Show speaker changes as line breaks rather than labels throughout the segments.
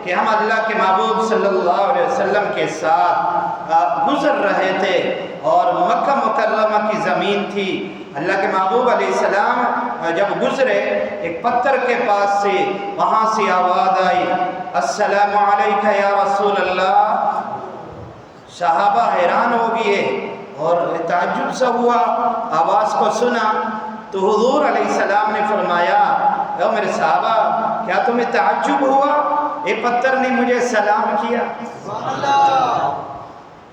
کہ ہم اللہ کے محبوب صلی اللہ علیہ وسلم کے ساتھ گزر رہے تھے اور مکہ مکرمہ کی زمین تھی. اللہ کے محبوب علیہ السلام جب گزرے ایک پتھر کے پاس سے وہاں سے آواز آئی السلام علیکہ یا رسول اللہ. صحابہ حیران ہو گئے اور تعجب سا ہوا، آواز کو سنا تو حضور علیہ السلام نے فرمایا اے میرے صحابہ کیا تمہیں تعجب ہوا؟ یہ پتھر نے مجھے سلام کیا.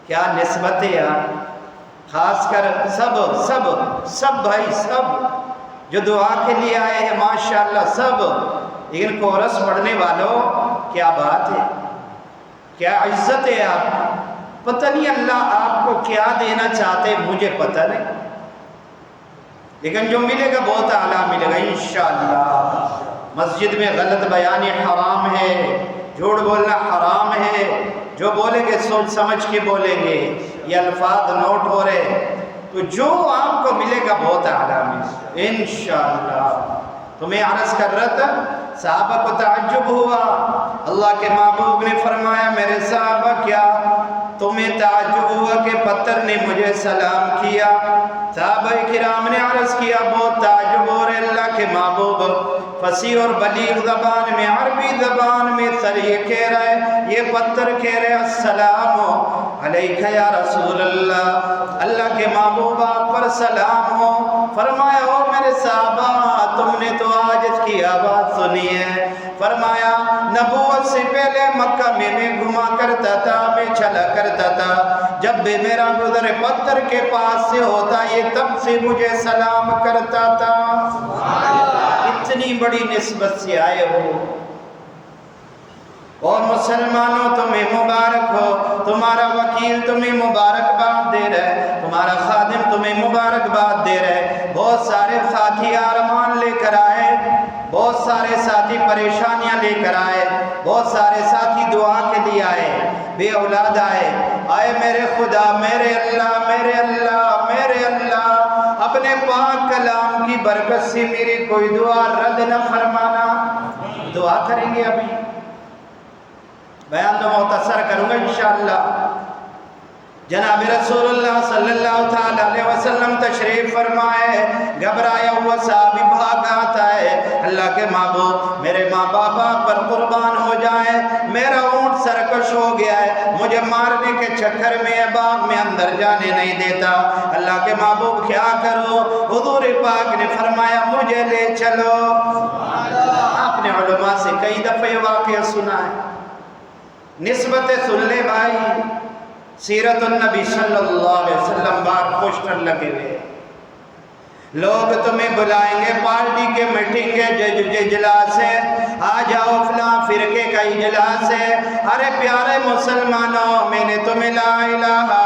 کیا نسبت ہے یار، خاص کر سب بھائی سب جو دعا کے لیے آئے ہیں ماشاءاللہ سب، لیکن کورس پڑھنے والوں کیا بات ہے، کیا عزت ہے آپ کی. پتہ نہیں اللہ آپ کو کیا دینا چاہتے مجھے پتہ نہیں، لیکن جو ملے گا بہت اعلیٰ ملے گا انشاءاللہ. مسجد میں غلط بیان حرام ہے، جھوٹ بولنا حرام ہے. جو بولیں گے سوچ سمجھ کے بولیں گے. یہ الفاظ نوٹ ہو رہے تو جو آپ کو ملے گا بہت اعلیٰ ملے گا انشاءاللہ. تو میں عرض کر رہا تھا صحابہ کو تعجب ہوا. اللہ کے محبوب نے فرمایا میرے صحابہ کیا تمہیں تعجب ہوا کہ پتھر نے مجھے سلام کیا؟ صحابہ کرام نے عرض کیا بہت تعجب ہو رہے اللہ کے محبوب. فصیح اور بلیغ زبان میں عربی زبان میں سر یہ کہہ رہا ہے، یہ پتھر کہہ رہے السلام علیکہ یا رسول اللہ. اللہ کے محبوب آپ پر سلام ہو. فرمایا او میرے صحابہ تم نے تو آج اس کی آواز سنی ہے. فرمایا نبوت سے پہلے مکہ میں گھما کرتا تھا، میں چلا کرتا تھا. جب بھی میرا گزر پتھر کے پاس سے ہوتا یہ تب سے مجھے سلام کرتا تھا. اتنی بڑی نسبت سے آئے ہو. اور مسلمانوں تمہیں مبارک ہو، تمہارا وکیل تمہیں مبارکباد دے رہا ہے، تمہارا خادم تمہیں مبارکباد دے رہا ہے. بہت سارے ساتھی ارمان لے کر آئے، بہت سارے ساتھی پریشانیاں لے کر آئے، بہت سارے ساتھی دعا کے لیے آئے، بے اولاد آئے. آئے میرے خدا، میرے اللہ، میرے اللہ، میرے اللہ، اپنے پاک کلام کی برکت سے میری کوئی دعا رد نہ فرمانا. دعا کریں گے. ابھی بیان تو مختصر کروں گا انشاءاللہ. جناب رسول اللہ صلی اللہ علیہ وسلم تشریف فرمائے. گھبرایا ہوا صحابی بھاگ آتا ہے اللہ کے محبوب میرے ماں باپ پر قربان ہو جائے، میرا اونٹ سرکش ہو گیا ہے، مجھے مارنے کے چکر میں باغ میں اندر جانے نہیں دیتا. اللہ کے محبوب کیا کرو؟ حضور پاک نے فرمایا مجھے لے چلو. آپ نے علماء سے کئی دفعہ واقعہ سنا ہے، نسبت سن لے بھائی. سیرت النبی صلی اللہ علیہ وسلم بار پوسٹر لگے ہوئے، لوگ تمہیں بلائیں گے پارٹی کے میٹنگ کے اجلاس ہے، آ جاؤ فلاں فرقے کا اجلاس ہے. ارے پیارے مسلمانوں میں نے تمہیں لا الہ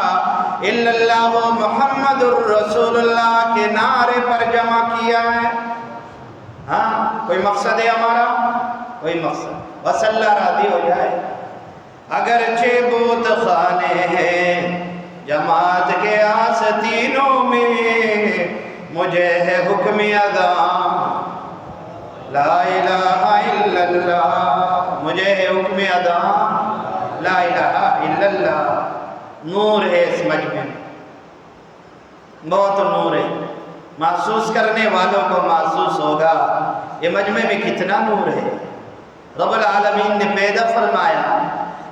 الا اللہ محمد الرسول اللہ کے نعرے پر جمع کیا ہے. ہاں کوئی مقصد ہے ہمارا؟ کوئی مقصد بس اللہ راضی ہو جائے. اگرچہ بت خانے ہیں جماعت کے آستینوں میں، مجھے ہے حکم اذان لا الہ الا اللہ، مجھے ہے حکم اذان لا الہ الا اللہ. نور ہے اس مجمع میں، بہت نور ہے. محسوس کرنے والوں کو محسوس ہوگا یہ مجمع میں کتنا نور ہے. رب العالمین نے پیدا فرمایا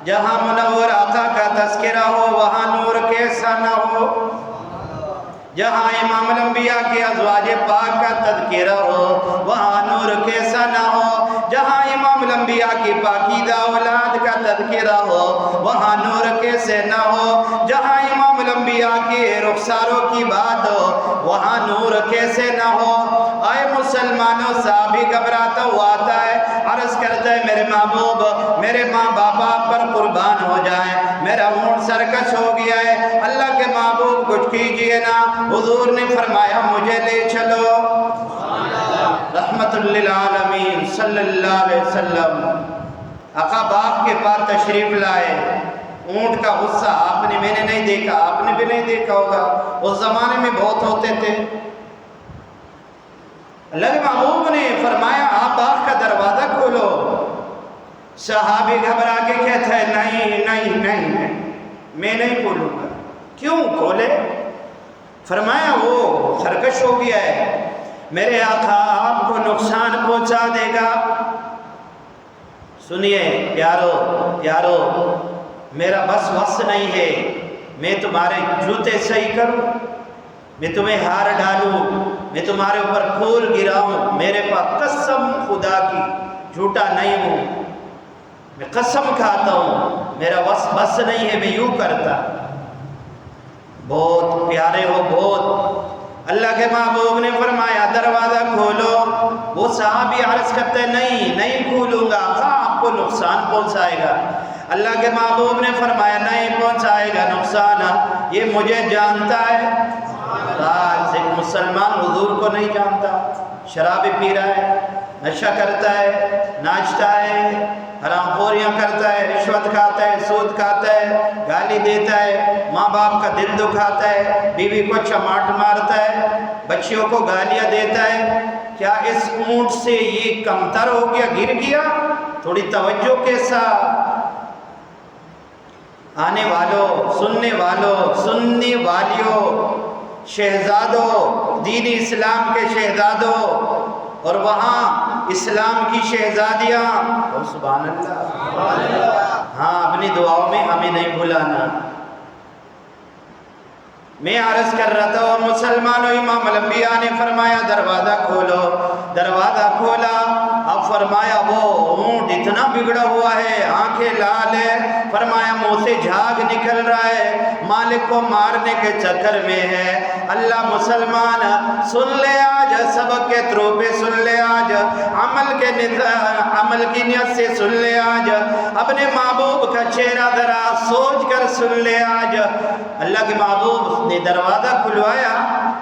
جہاں منور آقا کا تذکرہ ہو وہاں نور کیسا نہ ہو، جہاں امام الانبیاء کے ازواج پاک کا تذکرہ ہو وہاں نور کیسا نہ ہو، جہاں امام الانبیاء کی پاکیزہ اولاد کا تذکرہ ہو وہاں نور کیسے نہ ہو، جہاں امام الانبیاء کے رخساروں کی بات ہو وہاں نور کیسے نہ ہو. آئے مسلمانوں صحابی گھبراتا ہوا آتا ہے، عرض کرتا ہے میرے محبوب میرے ماں باپ پر قربان ہو جائیں، میرا اونٹ سرکش ہو گیا ہے، اللہ کے محبوب کچھ کیجئے نا. حضور نے فرمایا مجھے لے چلو. رحمت للعالمین صلی اللہ علیہ وسلم آقا باپ کے پاس تشریف لائے. اونٹ کا غصہ آپ نے میں نے نہیں دیکھا، آپ نے بھی نہیں دیکھا ہوگا، اس زمانے میں بہت ہوتے تھے. اللہ کے محبوب نے فرمایا آپ باغ کا دروازہ کھولو. صحابی گھبرا کے کہتا ہے نہیں نہیں نہیں میں نہیں کھولوں گا. کیوں کھولے؟ فرمایا وہ سرکش ہو گیا ہے، میرے آقا آپ کو نقصان پہنچا دے گا. سنیے پیارو میرا بس نہیں ہے میں تمہارے جوتے صحیح کروں، میں تمہیں ہار ڈالوں، میں تمہارے اوپر پھول گراؤں. میرے پاس قسم خدا کی جھوٹا نہیں ہوں، میں قسم کھاتا ہوں میرا بس نہیں ہے میں یوں کرتا. بہت پیارے ہو بہت. اللہ کے محبوب نے فرمایا دروازہ کھولو. وہ صحابی عرض کرتے نہیں کھولوں گا، آپ کو نقصان پہنچائے گا. اللہ کے محبوب نے فرمایا نہیں پہنچائے گا نقصان، یہ مجھے جانتا ہے. آج ایک مسلمان حضور کو نہیں جانتا، شراب پی رہا ہے، نشہ کرتا ہے، ناچتا ہے، حرام خوریاں کرتا ہے، رشوت کھاتا ہے، سود کھاتا ہے، گالی دیتا ہے، ماں باپ کا دل دکھاتا ہے، بیوی کو چماٹ مارتا ہے، بچیوں کو گالیاں دیتا ہے. کیا اس اونٹ سے یہ کمتر ہو گیا، گر گیا؟ تھوڑی توجہ کے ساتھ آنے والوں، سننے والیوں، شہزادوں، دین اسلام کے شہزادوں، اور وہاں اسلام کی شہزادیاں، سبحان اللہ. ہاں اپنی دعاؤں میں ہمیں نہیں بھلانا. میں عرض کر رہا تھا مسلمانوں، امام الانبیاء نے فرمایا دروازہ کھولو. دروازہ کھولا. اب فرمایا وہ اونٹ اتنا بگڑا ہوا ہے، آنکھیں لال ہے، فرمایا منہ سے جھاگ نکل رہا ہے، مالک کو مارنے کے چکر میں ہے. اللہ مسلمان سن لے آج سبق کے تھرو پہ، سن لے آج عمل کی نیت سے، سن لے آج اپنے محبوب کا چہرہ ذرا سوچ کر سن لے آج. اللہ کے محبوب نے دروازہ کھلوایا،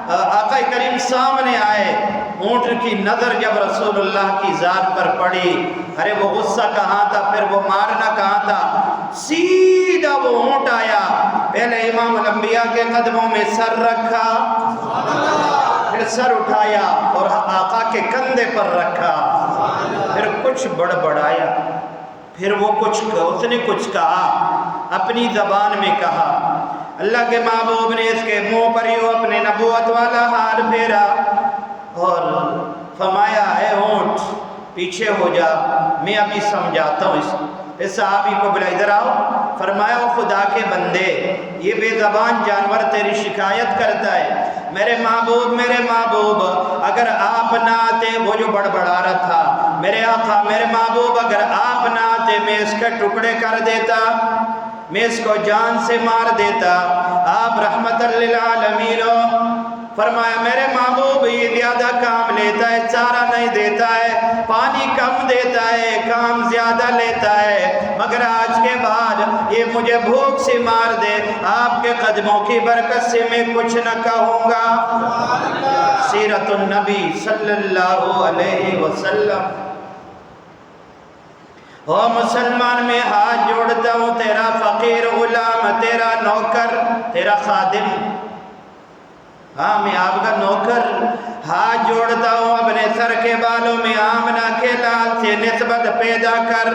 آقا کریم سامنے آئے. اونٹ کی نظر جب رسول اللہ کی ذات پر پڑی، ارے وہ غصہ کہاں تھا، پھر وہ مارنا کہاں تھا، سیدھا وہ اونٹ آیا. پہلے امام الانبیاء کے قدموں میں سر رکھا، پھر سر اٹھایا اور آقا کے کندھے پر رکھا، پھر کچھ بڑبڑایا، پھر وہ اس نے کچھ کہا، اپنی زبان میں کہا. اللہ کے محبوب نے اس کے منہ پر یوں اپنے نبوت والا ہاتھ پھیرا اور فرمایا اے اونٹ پیچھے ہو جا، میں ابھی سمجھاتا ہوں. اس صحابی کو بلا ادھر آؤ. فرمایا خدا کے بندے، یہ بے زبان جانور تیری شکایت کرتا ہے. میرے محبوب اگر آپ نہ آتے، وہ جو بڑبڑا رہا تھا، میرے آقا میرے محبوب اگر آپ نہ آتے میں اس کے ٹکڑے کر دیتا، میں اس کو جان سے مار دیتا. آپ رحمت للعالمین ہو. فرمایا میرے محبوب یہ زیادہ کام لیتا ہے، چارہ نہیں دیتا ہے، پانی کم دیتا ہے، کام زیادہ لیتا ہے، مگر آج کے بعد یہ مجھے بھوک سے مار دے، آپ کے قدموں کی برکت سے میں کچھ نہ کہوں گا. سیرت النبی صلی اللہ علیہ وسلم. او مسلمان میں ہاتھ جوڑتا ہوں، تیرا فقیر غلام، تیرا نوکر، تیرا خادم، ہاں میں آپ کا نوکر، ہاتھ جوڑتا ہوں اپنے سر کے بالوں میں آمنہ کے لال سے نسبت پیدا کر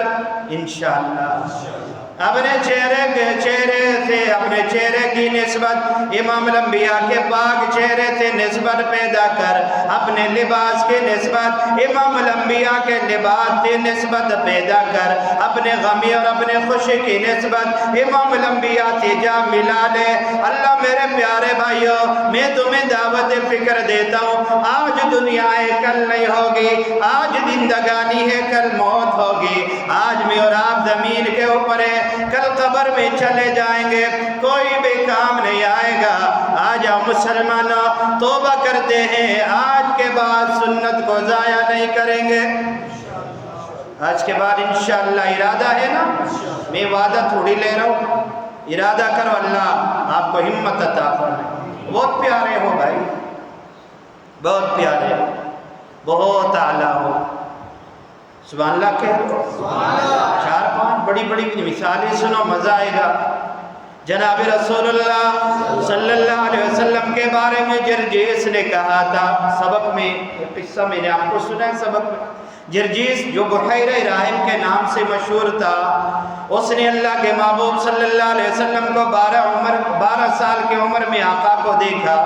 انشاءاللہ. اپنے چہرے سے اپنے چہرے کی نسبت امام الانبیاء کے پاک چہرے سے نسبت پیدا کر. اپنے لباس کی نسبت امام الانبیاء کے لباس سے نسبت پیدا کر. اپنے غمی اور اپنے خوشی کی نسبت امام الانبیاء سے جا ملا لے. اللہ میرے پیارے بھائیوں، میں تمہیں دعوت فکر دیتا ہوں. آج دنیا ہے کل نہیں ہوگی، آج زندگانی ہے کل موت ہوگی. آج میں اور آپ زمین کے اوپر ہے، کل قبر میں چلے جائیں گے، کوئی بھی کام نہیں آئے گا. آج ہم مسلمانوں توبہ کرتے ہیں، آج کے بعد سنت کو ضائع نہیں کریں گے. آج کے بعد انشاءاللہ ارادہ ہے نا، میں وعدہ تھوڑی لے رہا ہوں، ارادہ کرو، اللہ آپ کو ہمت عطا فرمائے. بہت پیارے ہو بھائی، بہت پیارے ہو، بہت اعلیٰ ہو. سبحان اللہ کہہ رہو. 4-5 بڑی بڑی مثالیں سنو، مزہ آئے گا. جناب رسول اللہ صلی اللہ علیہ وسلم کے بارے میں جرجیس نے کہا تھا، سبق میں قصہ میں نے آپ کو سنا ہے، سبق میں جرجیس جو بحیرہ راہب کے نام سے مشہور تھا، اس نے اللہ کے محبوب صلی اللہ علیہ وسلم کو 12 سال کی عمر میں آقا کو دیکھا،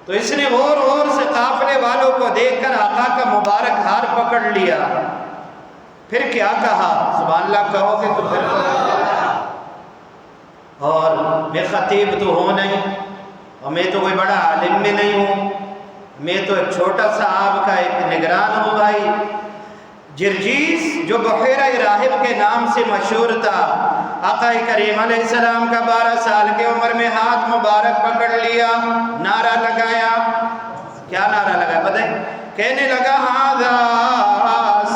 تو اس نے غور غور سے قافلے والوں کو دیکھ کر آقا کا مبارک ہار پکڑ لیا، پھر کیا کہا؟ سبحان اللہ کہو گے تو پھر اور میں خطیب تو ہوں نہیں، اور میں تو کوئی بڑا عالم میں نہیں ہوں، میں تو ایک چھوٹا سا آپ کا ایک نگران ہوں بھائی۔ جرجیس جو بحیرہ راہب کے نام سے مشہور تھا، آقا کریم علیہ السلام کا 12 سال کی عمر میں ہاتھ مبارک پکڑ لیا، نعرہ لگایا۔ کیا نعرہ لگایا پتہ ہے؟ کہنے لگا ھذا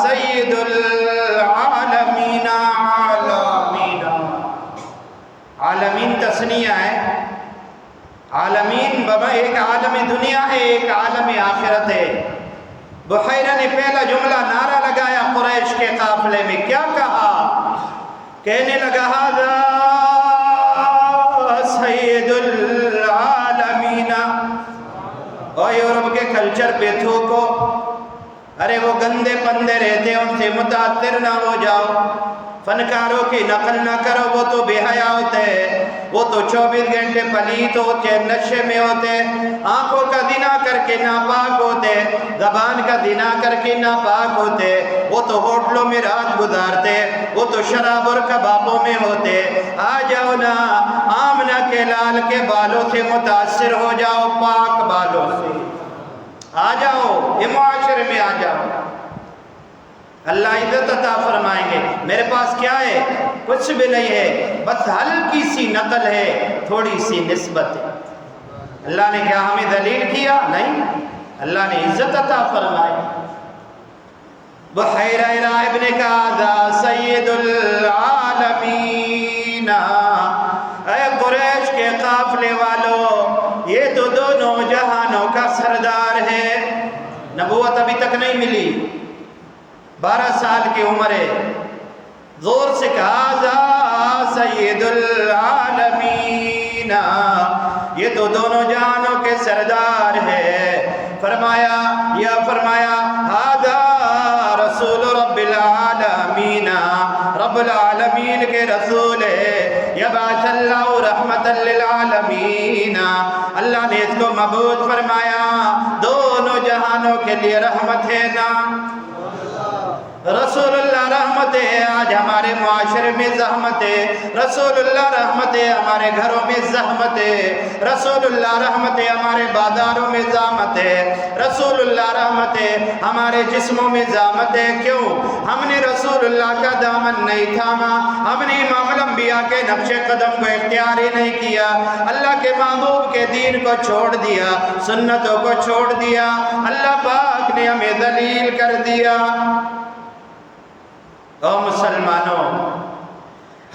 سید العالمین، عالمین تثنیہ ہے، عالمین بابا ایک عالم دنیا ہے، ایک عالم آخرت ہے۔ بحیرہ نے پہلا جملہ نعرہ لگایا قریش کے قافلے میں، کیا کہا؟ کہنے لگا ھذا سید العالمین۔ اور یورپ کے کلچر پہ تھوکو، ارے وہ گندے پندے رہتے ان سے متاثر نہ ہو جاؤ، فنکاروں کی نقل نہ کرو، وہ تو بے حیا ہوتے، وہ تو 24 گھنٹے پلیت ہوتے، نشے میں ہوتے، آنکھوں کا زنا کر کے ناپاک ہوتے، زبان کا زنا کر کے ناپاک ہوتے، وہ تو ہوٹلوں میں رات گزارتے، وہ تو شراب اور کبابوں میں ہوتے۔ آ جاؤ نا آمنہ کے لال کے بالوں سے متاثر ہو جاؤ، پاک بالوں سے آ جاؤ، یہ معاشرے میں آ جاؤ، اللہ عزت عطا فرمائیں گے۔ میرے پاس کیا ہے؟ کچھ بھی نہیں ہے، بس ہلکی سی نقل ہے، تھوڑی سی نسبت ہے۔ اللہ نے کیا ہمیں ذلیل کیا؟ نہیں، اللہ نے عزت عطا فرمائی۔ بحیرہ راہب نے کہا ذا سید العالمین، اے قریش کے قافلے والوں، یہ تو دونوں جہانوں کا سردار ہے۔ نبوت ابھی تک نہیں ملی، 12 سال کی عمر ہے، زور سے کہا ذا سید العالمین، یہ تو دونوں جہانوں کے سردار ہے۔ فرمایا ھذا رسول رب العالمین، رب العالمین کے رسول ہے، یبعث اللہ رحمت للعالمین، اللہ نے اس کو مبعوث فرمایا دونوں جہانوں کے لیے رحمت ہے نا۔ رسول اللہ رحمت ہے، آج ہمارے معاشرے میں زحمت ہے، رسول اللہ رحمت ہے، ہمارے گھروں میں زحمت ہے، رسول اللہ رحمت ہے، ہمارے بازاروں میں زحمت ہے، رسول اللہ رحمت ہے، ہمارے جسموں میں زحمت ہے۔ کیوں؟ ہم نے رسول اللہ کا دامن نہیں تھاما، ہم نے امام الانبیاء کے نقش قدم کو اختیار ہی نہیں کیا، اللہ کے محبوب کے دین کو چھوڑ دیا، سنتوں کو چھوڑ دیا، اللہ پاک نے ہمیں ذلیل کر دیا۔ او مسلمانوں،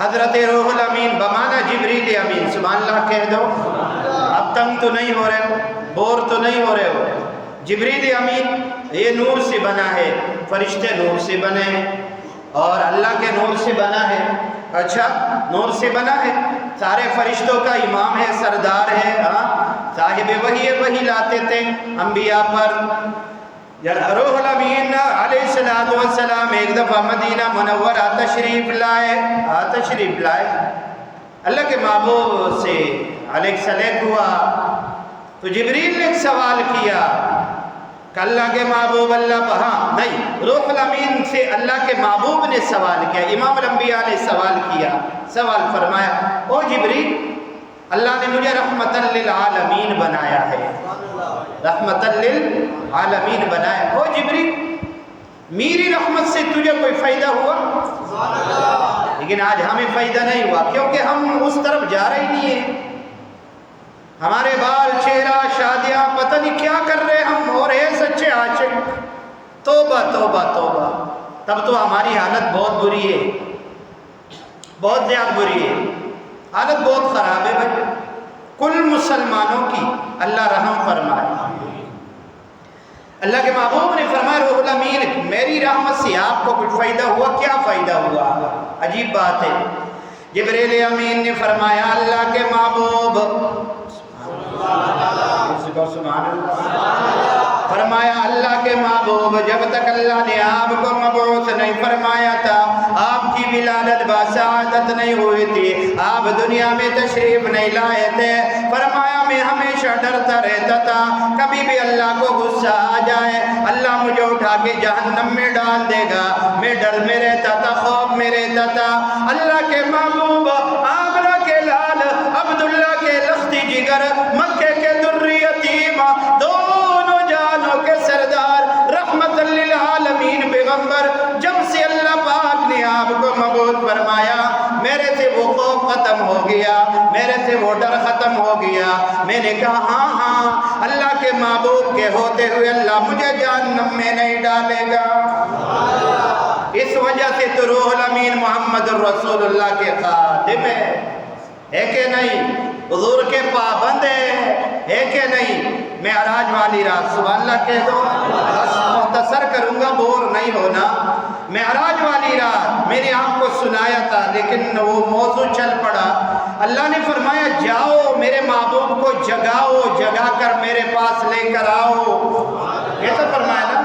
حضرت روح الامین بمانا جبریل امین، سبحان اللہ کہہ دو، اب تنگ تو نہیں ہو رہے ہو، بور تو نہیں ہو رہے ہو۔ جبریل امین یہ نور سے بنا ہے، فرشتے نور سے بنے ہیں، اور اللہ کے نور سے بنا ہے۔ اچھا، نور سے بنا ہے، سارے فرشتوں کا امام ہے، سردار ہے، صاحب وحی لاتے تھے انبیاء پر۔ روح الامین علیہ السلام ایک دفعہ مدینہ منورہ تشریف لائے، اللہ کے محبوب سے علیہ السلام ہوا، تو جبریل نے ایک سوال کیا کہ اللہ کے محبوب روح الامین سے اللہ کے محبوب نے سوال کیا، امام الانبیاء نے سوال کیا، سوال فرمایا او جبریل، اللہ نے مجھے رحمت للعالمین بنایا ہے، رحمت للعالمین بنایا، او جبریل میری رحمت سے تجھے کوئی فائدہ ہوا؟ لیکن آج ہمیں فائدہ نہیں ہوا، کیونکہ ہم اس طرف جا رہے ہی نہیں ہیں، ہمارے بال چہرہ شادیاں پتہ نہیں کیا کر رہے ہم، اور ہے سچے عاشق، توبہ توبہ توبہ۔ تب تو ہماری حالت بہت بری ہے، بہت زیادہ بری ہے، حالت بہت خراب ہے بھائی۔ کل مسلمانوں کی اللہ رحم فرمائے۔ اللہ کے محبوب نے فرمایا روح الامین میری رحمت سے آپ کو کچھ فائدہ ہوا؟ کیا فائدہ ہوا؟ عجیب بات ہے، جبریل امین نے فرمایا اللہ کے محبوب سبحان اللہ فرمایا اللہ کے محبوب جب تک اللہ نے آپ کو مبعوث نہیں فرمایا تھا، آپ کی ولادت بسعادت نہیں ہوئی تھی، آپ دنیا میں تشریف نہیں لائے تھے، فرمایا میں ہمیشہ ڈرتا رہتا تھا کبھی بھی اللہ کو غصہ آ جائے، اللہ مجھے اٹھا کے جہنم میں ڈال دے گا، میں ڈر میں رہتا تھا، خوف میں رہتا تھا۔ اللہ کے محبوب آمنہ کے لال عبداللہ کے لختی جگر مکہ کے در یتیم دونوں جانوں کے سردار رحمت للعالمین پیغمبر جب سے اللہ پاک نے آپ کو مبعوث فرمایا، میرے سے وہ خوف ختم ہو گیا، میرے سے وہ ڈر ختم ہو گیا۔ میں نے کہا ہاں اللہ کے محبوب کے ہوتے ہوئے اللہ مجھے جہنم میں نہیں ڈالے گا۔ اس وجہ سے تو روح الامین محمد الرسول اللہ کے خادم ہے کہ نہیں، حضور کے پابند ہے کہ نہیں۔ معراج والی رات سبحان اللہ کہہ دو، بس مختصر کروں گا، بور نہیں ہونا۔ معراج والی رات میں نے آپ کو سنایا تھا لیکن وہ موضوع چل پڑا۔ اللہ نے فرمایا جاؤ میرے محبوب کو جگاؤ، جگا کر میرے پاس لے کر آؤ، ایسا فرمایا نا۔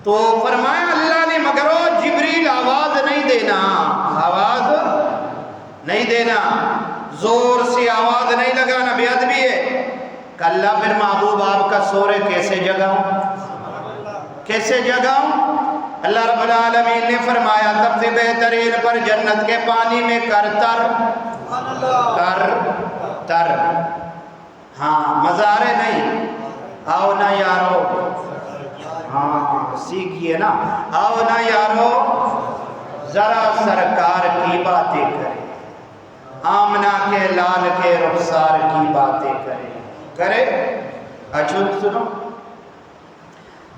تو فرمایا اللہ نے مگر جبریل آواز نہیں دینا، آواز نہیں دینا، زور سے آواز نہیں لگانا، بے ادبی ہے۔ کہ اللہ پھر محبوب آپ کا سورے کیسے جگاؤں، کیسے جگاؤں؟ اللہ رب العالمین نے فرمایا سب سے بہترین پر جنت کے پانی میں کر تر کر تر، ہاں مزارے نہیں، آؤ نا یارو، ہاں سیکھئے نا، آؤ نا یارو ذرا سرکار کی باتیں کریں، آمنہ کے لال کے رخسار کی باتیں کریں، کرے اچھو سنو۔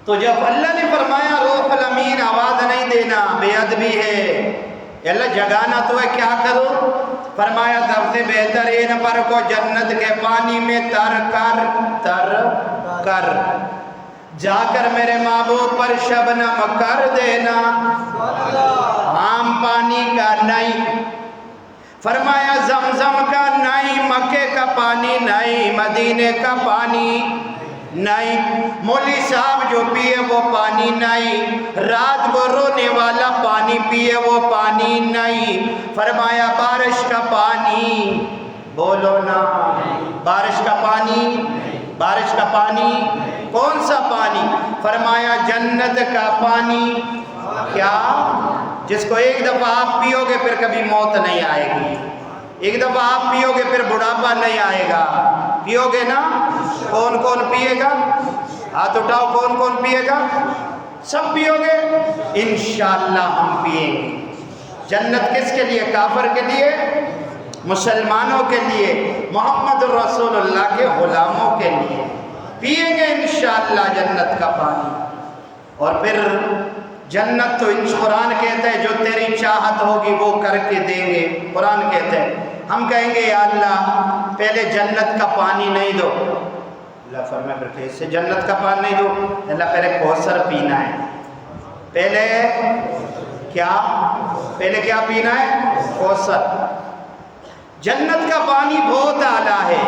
تو جب اللہ نے فرمایا روح الامین آواز نہیں دینا، بے ادبی ہے، اللہ جگانا تو ہے، کیا کرو؟ فرمایا سب سے بہترین پر کو جنت کے پانی میں تر کر جا کر میرے محبوب پر شبنم کر دینا، عام پانی کا نہیں، فرمایا زمزم کا نہیں، مکے کا پانی نہیں، مدینے کا پانی نہیں، مولی صاحب جو پیے وہ پانی نہیں، رات کو رونے والا پانی پیے وہ پانی نہیں، فرمایا بارش کا پانی، بولو نا بارش کا پانی، بارش کا پانی کون سا پانی؟ فرمایا جنت کا پانی، کیا؟ جس کو ایک دفعہ آپ پیو گے پھر کبھی موت نہیں آئے گی، ایک دفعہ آپ پیو گے پھر بڑھاپا نہیں آئے گا، پیو گے نا؟ کون کون پیے گا؟ ہاتھ اٹھاؤ، کون کون پیے گا؟ سب پیو گے؟ انشاءاللہ ہم پیئیں گے۔ جنت کس کے لیے؟ کافر کے لیے، مسلمانوں کے لیے، محمد رسول اللہ کے غلاموں کے لیے، پیئیں گے انشاءاللہ جنت کا پانی۔ اور پھر جنت تو قرآن کہتا ہے جو تیری چاہت ہوگی وہ کر کے دیں گے، قرآن کہتا ہے۔ ہم کہیں گے یا اللہ پہلے جنت کا پانی نہیں دو، اللہ فرمائے پھر کیسے جنت کا پانی نہیں دو؟ اللہ پہلے کوثر پینا ہے، پہلے کیا؟ پہلے کیا پینا ہے؟ کوثر۔ جنت کا پانی بہت اعلیٰ ہے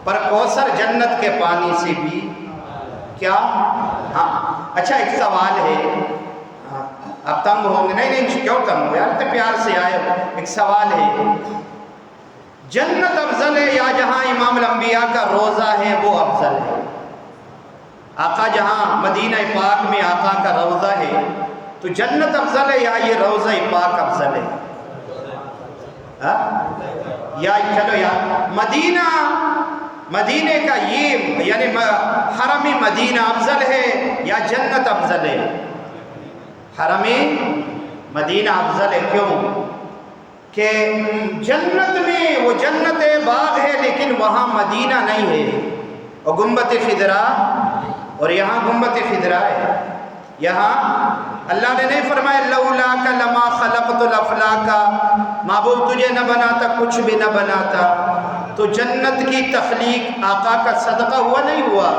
پر کوثر جنت کے پانی سے بھی کیا؟ ہاں اچھا ایک سوال ہے، آپ تنگ ہوں گے؟ نہیں کیوں تنگ ہو یار، اتنے پیار سے آئے ہو۔ ایک سوال ہے، جنت افضل ہے یا جہاں امام الانبیاء کا روضہ ہے وہ افضل ہے؟ آقا جہاں مدینہ پاک میں آقا کا روضہ ہے تو جنت افضل ہے یا یہ روضہ پاک افضل ہے؟ یا چلو یا مدینہ کا یہ یعنی حرم مدینہ افضل ہے یا جنت افضل ہے؟ حرم مدینہ افضل ہے، کیوں؟ کہ جنت میں وہ جنت باغ ہے لیکن وہاں مدینہ نہیں ہے، اور گنبد خضرا، اور یہاں گنبد خضرا ہے۔ یہاں اللہ نے نہیں فرمایا لولا کا لما خلقت الافلاک، محبوب تجھے نہ بناتا کچھ بھی نہ بناتا۔ تو جنت کی تخلیق آقا کا صدقہ ہوا نہیں ہوا؟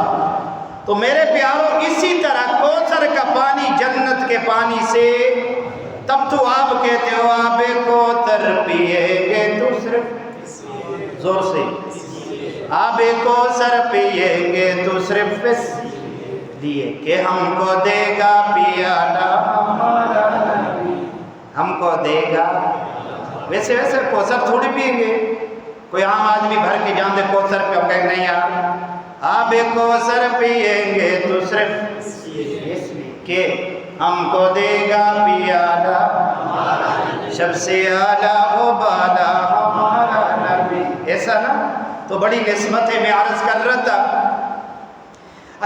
تو میرے پیاروں اسی طرح کوثر کا پانی جنت کے پانی سے، تب تو آپ کہتے ہو آب کوثر پیے گے تو صرف زور سے آب کوثر پیئیں گے تو صرف اس لیے کہ ہم کو دے گا پیالہ ہمارا نبی، ہم کو دے گا۔ ویسے کوثر تھوڑی پیئیں گے، کوئی عام آدمی بھر کے جان دے کوثر پہ، ہم کہیں نہیں یار، آب کوثر پیئیں گے تو صرف اس لیے کہ ہم کو دے گا پیالہ ہمارا نبی، سب سے اعلیٰ و بالا ہمارا نبی۔ ایسا نا، تو بڑی نسبت ہے۔ میں عرض کر رہا تھا،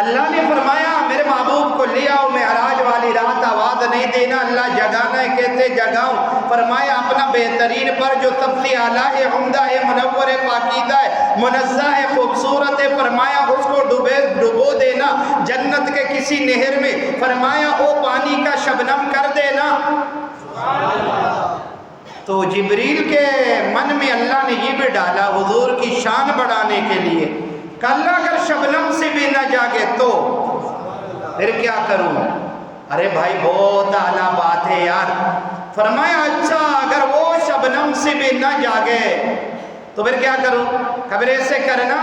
اللہ نے فرمایا میرے محبوب کو لے آؤ معراج والی رات، آواز نہیں دینا، اللہ جگانا ہے، کہتے جگاؤں۔ فرمایا اپنا بہترین پر جو سب سے اعلیٰ ہے، عمدہ ہے، منور ہے، پاکیزہ ہے، منزہ ہے، خوبصورت ہے، فرمایا اس کو ڈبو دینا جنت کے کسی نہر میں، فرمایا وہ پانی کا شبنم کر دینا۔ تو جبریل کے من میں اللہ نے یہ بھی ڈالا حضور کی شان بڑھانے کے لیے، کل اگر شبنم سے بھی نہ جاگے تو پھر کیا کروں؟ ارے بھائی بہت اعلیٰ بات ہے یار۔ فرمایا اچھا اگر وہ شبنم سے بھی نہ جاگے تو پھر کیا کروں؟ خبر ایسے کرنا،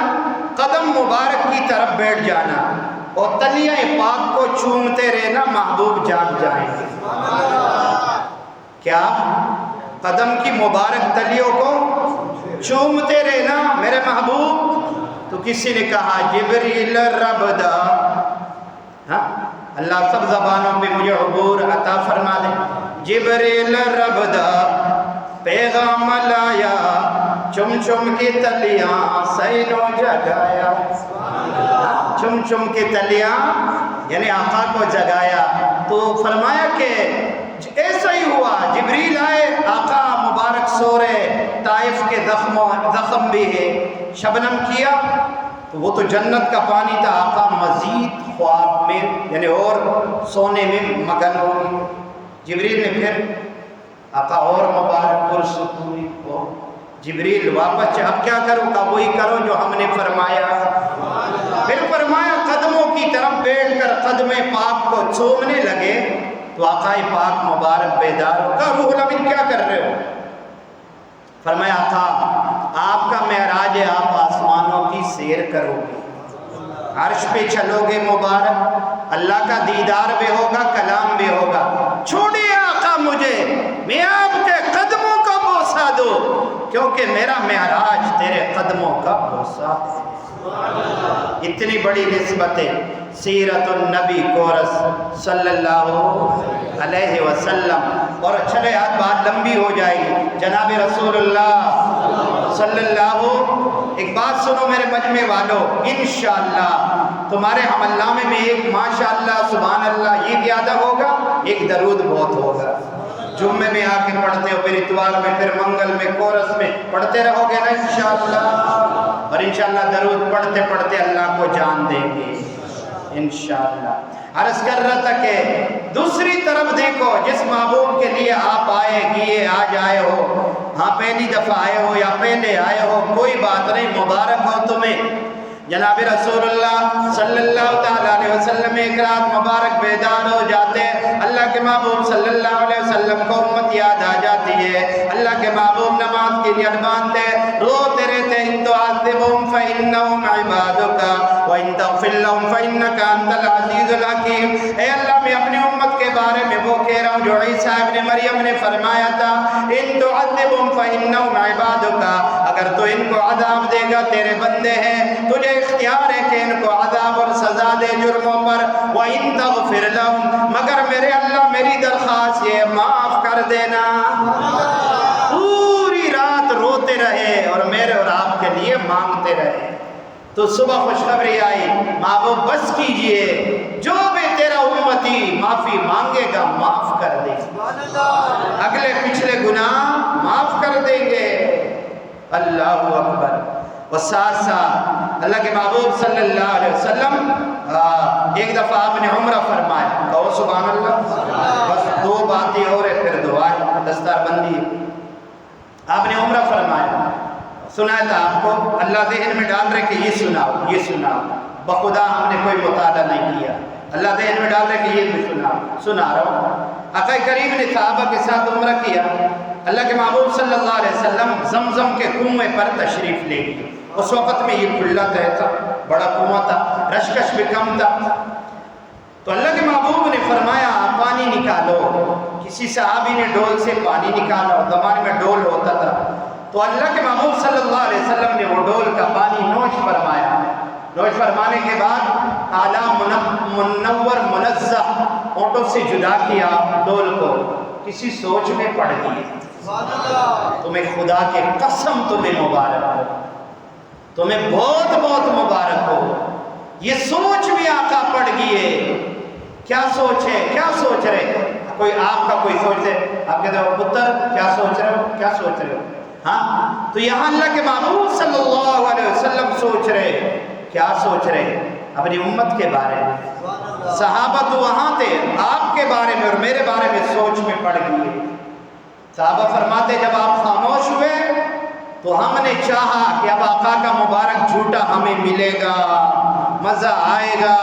قدم مبارک کی طرف بیٹھ جانا اور تلیہ پاک کو چومتے رہنا، محبوب جاگ جائیں گے۔ کیا؟ قدم کی مبارک تلیوں کو چومتے رہنا میرے محبوب۔ تو کسی نے کہا جبریل رب دا، ہاں اللہ سب زبانوں پہ مجھے عبور عطا فرما دے۔ جبریل رب دا پیغام لایا، چم چم کی تلیاں سینوں جگایا، چم چم کی تلیاں یعنی آقا کو جگایا۔ تو فرمایا کہ ایسا ہی ہوا، جبریل آئے، آقا مبارک سو رہے، طائف کے زخم بھی ہے، شبنم کیا تو وہ تو جنت کا پانی تھا، آقا مزید خواب میں یعنی اور سونے میں مگن ہو گئی۔ جبریل نے پھر آقا اور مبارک پرسکونی کو، جبریل واپس اب کیا کروں؟ کہا وہی کرو جو ہم نے فرمایا۔ پھر فرمایا قدموں کی طرف بیٹھ کر قدم پاک کو چومنے لگے تو آقا پاک مبارک بیدار ہو۔ کہا روح الامین کیا کر رہے ہو؟ فرمایا آقا آپ کا معراج ہے، آپ آسمانوں کی سیر کرو گے، عرش پہ چلو گے مبارک، اللہ کا دیدار بھی ہوگا، کلام بھی ہوگا، چھوڑیے آقا مجھے، میں آپ کے قدموں کا بوسہ دو، کیونکہ میرا معراج تیرے قدموں کا بوسہ ہے۔ اتنی بڑی نسبت ہے۔ سیرت النبی کورس صلی اللہ علیہ وسلم۔ اور چلے آج بات لمبی ہو جائے گی، جناب رسول اللہ صلی اللہ، ایک بات سنو میرے مجمع والوں، انشاءاللہ تمہارے عمل نامے میں ایک ماشاءاللہ سبحان اللہ یہ زیادہ ہوگا، ایک درود بہت ہوگا۔ جمعے میں آ کے پڑھتے ہو، پھر اتوار میں، پھر منگل میں، کورس میں پڑھتے رہو گے نا انشاءاللہ، اور انشاءاللہ درود پڑھتے پڑھتے اللہ کو جان دیں گے انشاءاللہ۔ عرض کر رہا تھا کہ دوسری طرف دیکھو، جس محبوب کے لیے آپ آئے گئے، آج آئے ہو، ہاں پہلی دفعہ آئے ہو یا پہلے آئے ہو، کوئی بات نہیں، مبارک ہو تمہیں۔ جناب رسول اللہ صلی اللہ تعالیٰ علیہ وسلم ایک رات مبارک بیدار ہو جاتے، اللہ کے محبوب صلی اللہ علیہ وسلم کو امت یاد آ جاتی ہے، اللہ کے محبوب نماز کی نیت باندھتے روتے رہتے، ان تعذبہم فإنہم عبادک وإن تغفر لهم فإنک انت العزیز الحکیم۔ اے اللہ میں اپنی امت کے بارے میں وہ کہہ رہا ہوں جو عیسیٰ ابن مریم نے فرمایا تھا، ان تعذبہم فإنہم عبادک، اگر تو ان کو عذاب دے گا تیرے بندے ہیں، تجھے اختیار ہے کہ ان کو عذاب اور سزا دے جرموں پر، وَإِن تَغْفِرْ لَهُمْ، مگر میرے اللہ میری درخواست یہ معاف کر دینا۔ پوری رات روتے رہے اور میرے اور آپ کے لیے مانگتے رہے، تو صبح خوشخبری آئی، محبوب بس کیجئے، جو بھی تیرا امتی معافی مانگے گا معاف کر دیں گے، اگلے پچھلے گناہ معاف کر دیں گے۔ اللہ اکبر۔ اور ساتھ ساتھ اللہ کے محبوب صلی اللہ علیہ وسلم ایک دفعہ آپ نے عمرہ فرمایا، کہو سبحان اللہ، بس دو باتیں اور ہیں پھر دعائیں، دستار بندی ہے۔ آپ نے عمرہ فرمایا، سنایا تھا آپ کو، اللہ ذہن میں ڈال رہے کہ یہ سناؤ یہ سناؤ، بخدا ہم نے کوئی مطالعہ نہیں کیا، اللہ ذہن میں ڈال رہے کہ یہ بھی سنا رہا ہوں۔ آقا کریم نے صحابہ کے ساتھ عمرہ کیا، اللہ کے محبوب صلی اللہ علیہ وسلم زمزم کے کنویں پر تشریف لے گئے، اس وقت میں یہ کھلا تھا، بڑا کنواں تھا، رشکش بھی کم تھا. تو اللہ کے محبوب نے فرمایا پانی نکالو. کسی صحابی نے ڈول سے پانی نکالا، زمانے میں ڈول ہوتا تھا. تو اللہ کے محبوب صلی اللہ علیہ وسلم نے وہ ڈول کا پانی نوش فرمایا. نوش فرمانے کے بعد اعلیٰ منور منزہ اونٹوں سے جدا کیا ڈول کو. کسی سوچ میں پڑ گئی. تمہیں خدا کے قسم تمہیں مبارک ہو، تمہیں بہت بہت مبارک ہو. یہ سوچ بھی آقا پڑ گئی ہے. کیا سوچ ہے؟ کیا سوچ رہے؟ کوئی آپ کا کوئی سوچ ہے، آپ کہتے ہو پتر کیا سوچ رہے ہو، کیا سوچ رہے ہو؟ ہاں، تو یہاں اللہ کے محبوب صلی اللہ علیہ وسلم سوچ رہے. کیا سوچ رہے؟ اپنی امت کے بارے میں. صحابہ تو وہاں تھے، آپ کے بارے میں اور میرے بارے میں سوچ میں پڑ گئی. صحابہ فرماتے جب آپ خاموش ہوئے تو ہم نے چاہا کہ اب آقا کا مبارک جھوٹا ہمیں ملے گا، مزہ آئے گا.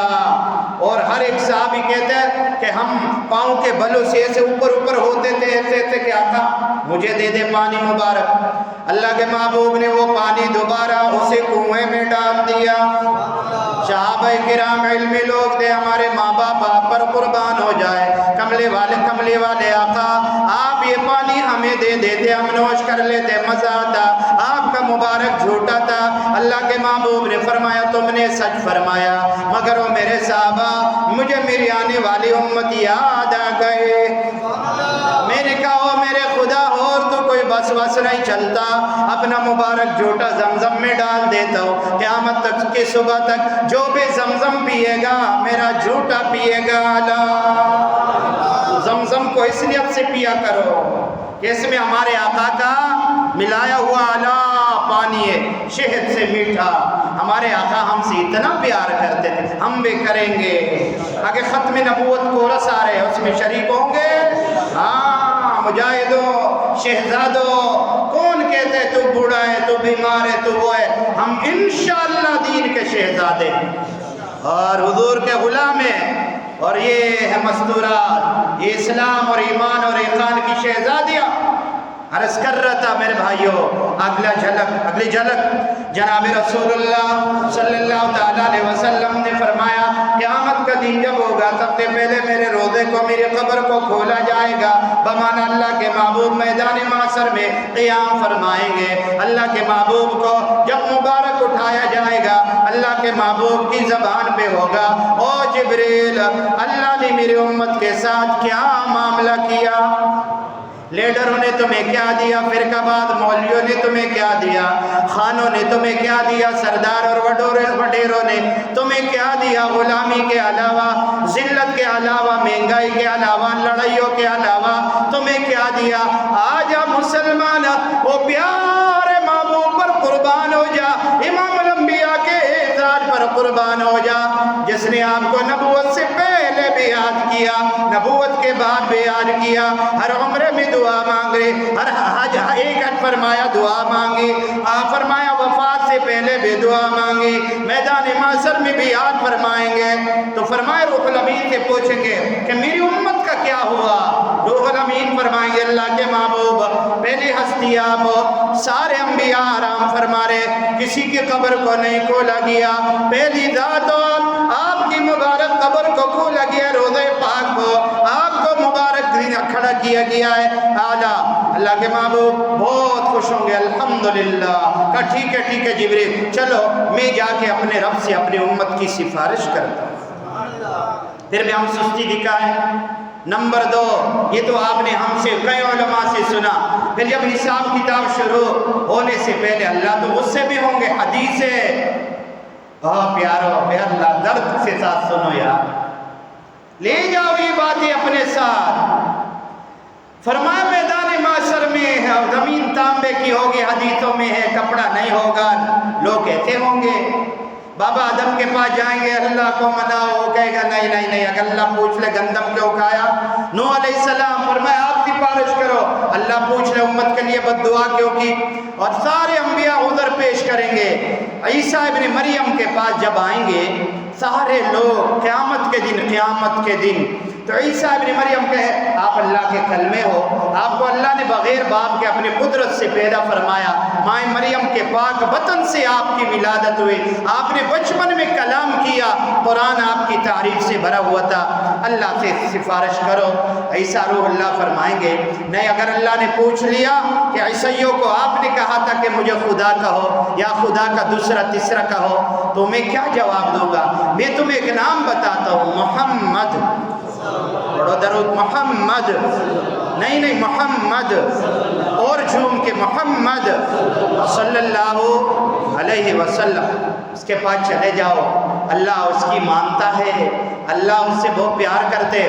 اور ہر ایک صحابی کہتے ہیں کہ ہم پاؤں کے بلوں سے ایسے اوپر اوپر ہوتے تھے، ایسے کہ آقا مجھے دے دے پانی مبارک. اللہ کے محبوب نے وہ پانی دوبارہ اسے کنویں میں ڈال دیا. صحابہ کرام علمی لوگ تھے، ہمارے ماں باپ آپ پر قربان ہو جائے. کملے والے آقا آپ یہ پانی ہمیں دے دیتے، ہم نوش کر لیتے، مزہ آتا. آپ کا مبارک جھوٹا تھا. اللہ کے محبوب نے فرمایا تم نے سچ فرمایا، مگر وہ میرے صحابہ مجھے میری آنے والی امت یاد آ گئے. میں نے کہا او میرے خدا اور تو کوئی بس نہیں چلتا، اپنا مبارک جھوٹا زمزم میں ڈال دیتا ہوں. قیامت تک کی صبح تک جو بھی زمزم پیے گا میرا جھوٹا پیے گا. زمزم کو اس نیت سے پیا کرو کہ اس میں ہمارے آقا کا ملایا ہوا اعلیٰ پانی ہے، شہد سے میٹھا. ہمارے آقا ہم سے اتنا پیار کرتے تھے، ہم بھی کریں گے. آگے ختم نبوت کورس آ رہے ہیں، اس میں شریک ہوں گے. ہاں مجاہدوں، شہزادوں، کون کہتے ہیں تو بوڑھا ہے، تو بیمار ہے، تو وہ ہے. ہم انشاءاللہ دین کے شہزادے اور حضور کے غلام ہیں. اور یہ ہے مستورات، یہ اسلام اور ایمان اور ایقان کی شہزادیاں. عرض کر رہا تھا میرے بھائیوں، اگلی جھلک جناب رسول اللہ صلی اللہ تعالیٰ علیہ وسلم نے فرمایا قیامت کا دن جب ہوگا سب سے پہلے میرے روزے کو، میری قبر کو کھولا جائے گا. بمانا اللہ کے محبوب میدان معاشر میں قیام فرمائیں گے. اللہ کے محبوب کو جب مبارک اٹھایا جائے گا، اللہ کے محبوب کی زبان پہ ہوگا او جبریل، اللہ نے میری امت کے ساتھ کیا معاملہ کیا؟ لیڈروں نے تمہیں کیا دیا؟ فرقہ باد مولویوں نے تمہیں کیا دیا؟ خانوں نے تمہیں کیا دیا؟ سردار اور وڈیروں نے تمہیں کیا دیا؟ غلامی کے علاوہ، ذلت کے علاوہ، مہنگائی کے علاوہ، لڑائیوں کے علاوہ تمہیں کیا دیا؟ آجا مسلمان، وہ پیارے محبوب پر قربان ہو جا، امام الانبیاء کے اعزاز پر قربان ہو جا، جس نے آپ کو نبوت سے پہلے بھی یاد کیا، نبوت کے بعد بھی یاد کیا. ہر عمرے میں دعا مانگ رہے، ہر حج ایک حج فرمایا دعا مانگی، فرمایا وفات سے پہلے بھی دعا مانگی، میدان معاشر میں بھی یاد فرمائیں گے. تو فرمائے روح الامین سے پوچھیں گے کہ میری امت کا کیا ہوا؟ روح الامین فرمائیں گے اللہ کے محبوب پہلی ہستی آپ ہو، سارے انبیاء آرام فرما رہے، کسی کی قبر کو نہیں کھولا گیا، پہلی ذات ہو، آپ کی مبارک قبر کو کھولا گیا، روضہ پاک کو آپ کو مبارک کھڑا کیا گیا ہے. اعلیٰ اللہ کے محبوب بہت خوش ہوں گے. الحمدللہ کہا ٹھیک ہے جبریل، چلو میں جا کے اپنے رب سے اپنی امت کی سفارش کرتا ہوں. پھر بھی ہم سستی دکھائیں. نمبر 2، یہ تو آپ نے ہم سے کئی علماء سے سنا. پھر جب حساب کتاب شروع ہونے سے پہلے اللہ تو اس سے بھی ہوں گے. حدیث ہے، پیارو بے اللہ درد سے ساتھ سنو یار، لے جاؤ یہ باتیں اپنے ساتھ. فرمایا میدان معاشر میں زمین تانبے کی ہوگی، حدیثوں میں ہے کپڑا نہیں ہوگا. لوگ کہتے ہوں گے بابا آدم کے پاس جائیں گے، اللہ کو مناؤ، وہ کہے گا نہیں. اگر اللہ پوچھ لے گندم کیوں کھایا؟ نوح علیہ السلام فرمایا آپ سفارش کرو، اللہ پوچھ لے امت کے لیے بد دعا کیوں کی؟ اور سارے انبیاء عذر پیش کریں گے. عیسیٰ ابن مریم کے پاس جب آئیں گے سارے لوگ قیامت کے دن تو عیسیٰ ابن مریم کہے آپ اللہ کے کلمے ہو، آپ کو اللہ نے بغیر باپ کے اپنی قدرت سے پیدا فرمایا، ماں مریم کے پاک بطن سے آپ کی ولادت ہوئی، آپ نے بچپن میں کلام کیا، قرآن آپ کی تعریف سے بھرا ہوا تھا، اللہ سے سفارش کرو۔ عیسیٰ روح اللہ فرمائیں گے نہیں، اگر اللہ نے پوچھ لیا کہ عیسائیوں کو آپ نے کہا تھا کہ مجھے خدا کہو یا خدا کا دوسرا تیسرا کہو تو میں کیا جواب دوں گا؟ میں تمہیں ایک نام بتاتا ہوں، محمد، بڑو درود، محمد، نہیں محمد، اور جھوم کے محمد صلی اللہ علیہ وسلم، اس کے پاس چلے جاؤ، اللہ اس کی مانتا ہے، اللہ اس سے بہت پیار کرتے،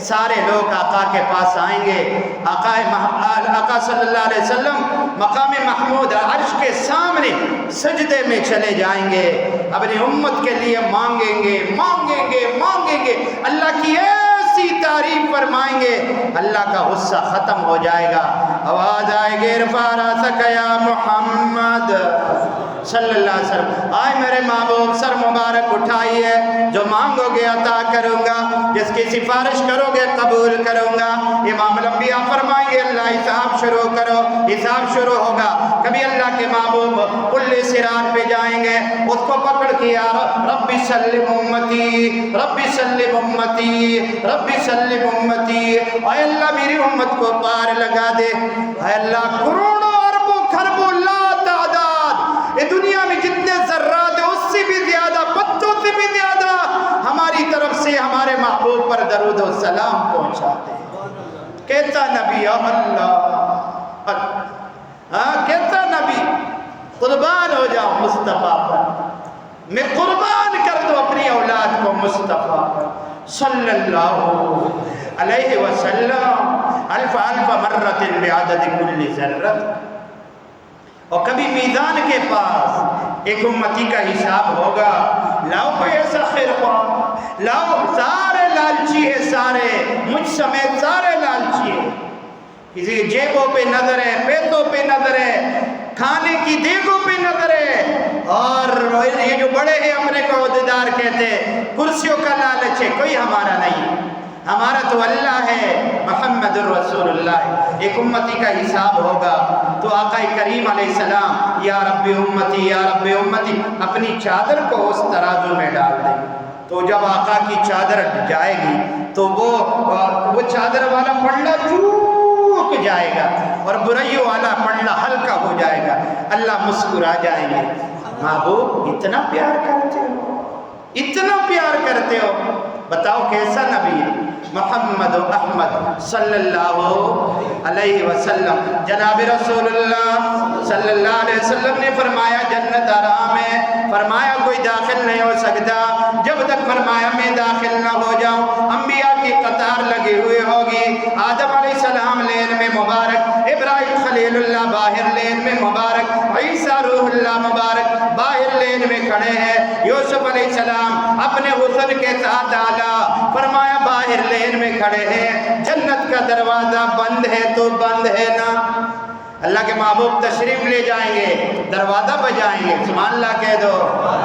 سارے لوگ آقا کے پاس آئیں گے، آقا صلی اللہ علیہ وسلم مقام محمود عرش کے سامنے سجدے میں چلے جائیں گے، اپنی امت کے لیے مانگیں گے، اللہ کی ایسی تعریف فرمائیں گے، اللہ کا غصہ ختم ہو جائے گا، آواز آئے گی ارفع راسک یا محمد صلی اللہ علیہ وسلم، آئے میرے محبوب، سر مبارک اٹھائیے، جو مانگو گے عطا کروں گا، جس کی سفارش کرو گے قبول کروں گا۔ امام الانبیاء فرمائیں گے اللہ حساب شروع کرو، حساب شروع ہوگا، کبھی اللہ کے محبوب پل صراط پہ جائیں گے، اس کو پکڑ کے رب سلم امتی، رب سلم امتی، رب سلم امتی، اے اللہ میری امت کو پار لگا دے، اے اللہ کروڑوں اربوں خربوں لا تعداد یہ دنیا میں جتنے ذرات ہیں اس سے بھی زیادہ، پتوں سے بھی زیادہ ہماری طرف سے ہمارے محبوب پر درود و سلام پہنچاتے ہیں۔ کہتا نبی اللہ، کہتا نبی قربان ہو جاؤ مصطفیٰ پر، میں قربان کر دو اپنی اولاد کو مصطفیٰ پر صلی اللہ علیہ وسلم، الف مرت بعدد کل ذرت۔ اور کبھی میزان کے پاس ایک امتی کا حساب ہوگا، لاؤ کوئی ایسا خیر خواہ، لاؤ، سارے لالچی ہے، سارے مجھ سمیت سارے لالچی ہے، کسی کی جیبوں پہ نظر ہے، پیتوں پہ نظر ہے، کھانے کی دیگوں پہ نظر ہے، اور یہ جو بڑے ہیں اپنے کو عہدیدار کہتے ہیں، کرسیوں کا لالچ ہے، کوئی ہمارا نہیں، ہمارا تو اللہ ہے، محمد الرسول اللہ۔ ایک امتی کا حساب ہوگا تو آقا کریم علیہ السلام یا رب امتی یا رب امتی اپنی چادر کو اس ترازو میں ڈال دیں، تو جب آقا کی چادر جائے گی تو وہ چادر والا پلڑا جھک جائے گا اور برائیوں والا پلڑا ہلکا ہو جائے گا، اللہ مسکرا جائیں گے، محبوب اتنا پیار کرتے ہو، اتنا پیار کرتے ہو، بتاؤ کیسا نبی ہے محمد احمد صلی اللہ علیہ وسلم۔ جناب رسول اللہ صلی اللہ علیہ وسلم نے فرمایا جنت آرام ہے، فرمایا کوئی داخل نہیں ہو سکتا جب تک فرمایا میں داخل نہ ہو جاؤں، انبیاء کی قطار لگی ہوئی ہوگی، آدم علیہ السلام لین میں مبارک، ابراہیم خلیل اللہ باہر لین میں مبارک، عیسیٰ روح اللہ مبارک باہر لین میں کھڑے ہیں، یوسف علیہ السلام اپنے حسن کے ساتھ آلا، فرمایا باہر لین میں کھڑے ہیں، جنت کا دروازہ بند ہے تو بند ہے نا، اللہ کے محبوب تشریف لے جائیں گے، دروازہ بجائیں گے، سبحان اللہ کہہ دو،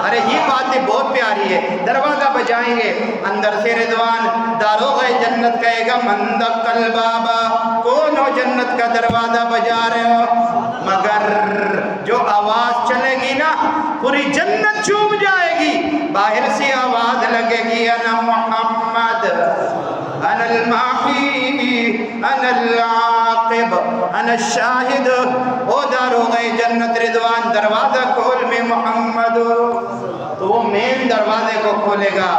ارے یہ بات بہت پیاری ہے، دروازہ بجائیں گے، اندر سے رضوان داروغ جنت کہے گا من دق البابا، کون ہو جنت کا دروازہ بجا رہے ہو، مگر جو آواز چلے گی نا پوری جنت چوم جائے گی، باہر سے آواز لگے گی انا محمد انا الماحی انا العاقب انا الشاہد، او داروغ جنت رضوان دروازہ کھول میں محمد، تو وہ مین دروازے کو کھولے گا،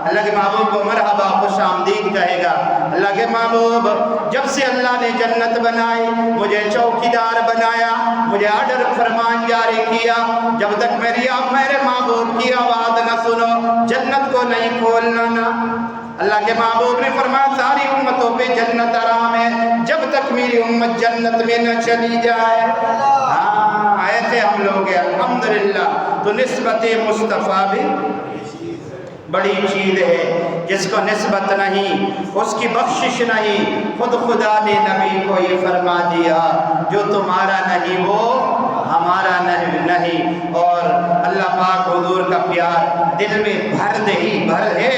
اللہ کے محبوب کو مرحبا خوش آمدید کہے گا، اللہ کے محبوب جب سے اللہ نے جنت بنائی، مجھے چوکیدار بنایا، مجھے آرڈر فرمان جاری کیا، جب تک میرے محبوب کی آواز نہ سنو جنت کو نہیں کھولنا نا، اللہ کے محبوب نے فرمایا ساری امتوں پہ جنت آرام ہے جب تک میری امت جنت میں نہ چلی جائے، ایسے ہم لوگ ہیں الحمدللہ، تو نسبت مصطفیٰ بھی بڑی چیز ہے جس کو نسبت نہیں، اس کی بخشش نہیں۔ خود خدا نے نبی کو یہ فرما دیا جو تمہارا نہیں وہ ہمارا نہیں۔ اور اللہ پاک حضور کا پیار دل میں بھر دے ہی بھر ہے،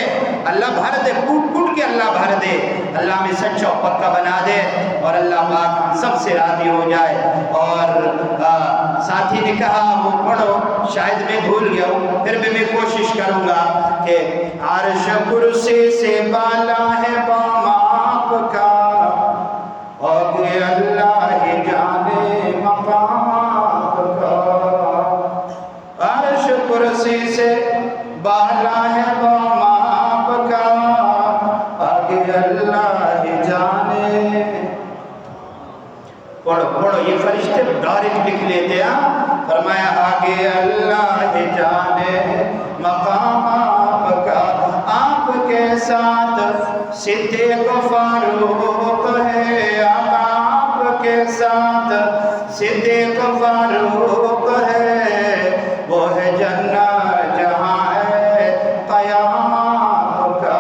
اللہ بھر دے، کوٹ کوٹ کے اللہ بھر دے، اللہ میں سچا و پکا بنا دے، اور اللہ پاک ہم سب سے راضی ہو جائے۔ اور ساتھی نے کہا وہ پڑھو، شاید میں بھول گیا ہوں، پھر بھی میں کوشش کروں گا کہ عرش کرسی سے بالا ہے بام آپ کا، اور اللہ جانے مقام آپ کا۔ عرش کرسی سے بالا ہے بام آپ کا، آگے اللہ جانے۔ پڑھو یہ فرشتے ڈائریکٹ لکھ لیتے ہیں۔ فرمایا آگے اللہ جانے مقام آپ کا، آپ کے ساتھ صدیق فاروق ہے، آپ کے ساتھ صدیق فاروق ہے، وہ ہے جنت جہاں ہے قیام آپ کا،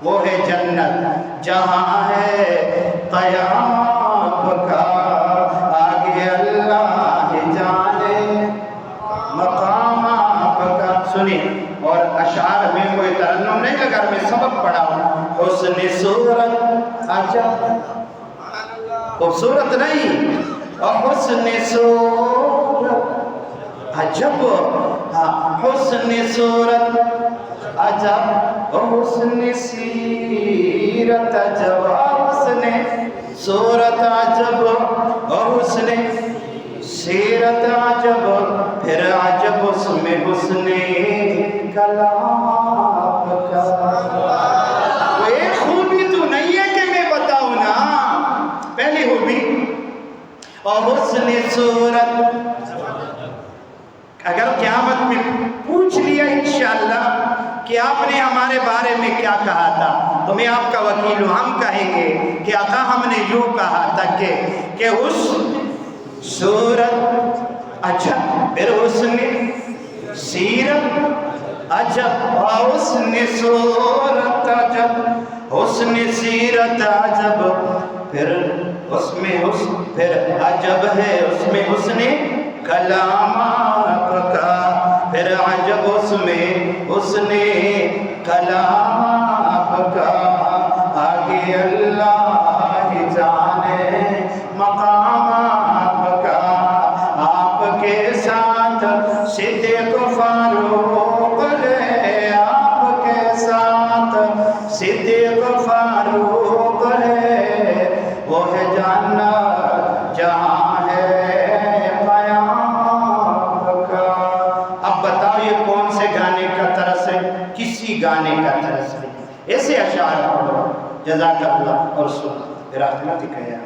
وہ ہے جنت جہاں ہے قیام آپ کا، آگے اللہ جانے مقام آپ کا۔ سنیں، اور اشعار میں کوئی ترنم نہیں، اگر میں سبق پڑھا ہوں۔ حسن صورت عجب، خوبصورت نہیں، اور حسن صورت عجب، حسن صورت عجب، حسن سیرت عجب، حسن صورت عجب، حسن سیرت عجب، پھر عجب اس میں حسن کلام آپ کا۔ وہ ایک خوبی تو نہیں ہے کہ میں بتاؤں نا، پہلی خوبی اور حسن صورت۔ اگر قیامت میں پوچھ لیا انشاءاللہ کہ آپ نے ہمارے بارے میں کیا کہا تھا، تو میں آپ کا وکیل ہوں، ہم کہیں گے کہ آقا ہم نے یوں کہا تھا کہ اس صورت عجب، پھر حسن سیرت عجب، حسن صورت عجب، حسن سیرت عجب، پھر اس میں حسن، پھر عجب ہے اس میں حسن کلام آپ کا، پھر عجب اس میں حسن کلام آپ کا، آگے اللہ جانے مقام آپ کا، آپ کے ساتھ صدیق فاروق ہے، آپ کے ساتھ صدیق فاروق ہے، وہ ہے جنت جہاں ہے قیام آپ کا۔ اب بتاؤ یہ کون سے گانے کا طرز ہے؟ کسی گانے کا طرز ہے۔ ایسے اشعار پڑھو، جزاک اللہ، اور سن برحمتک یا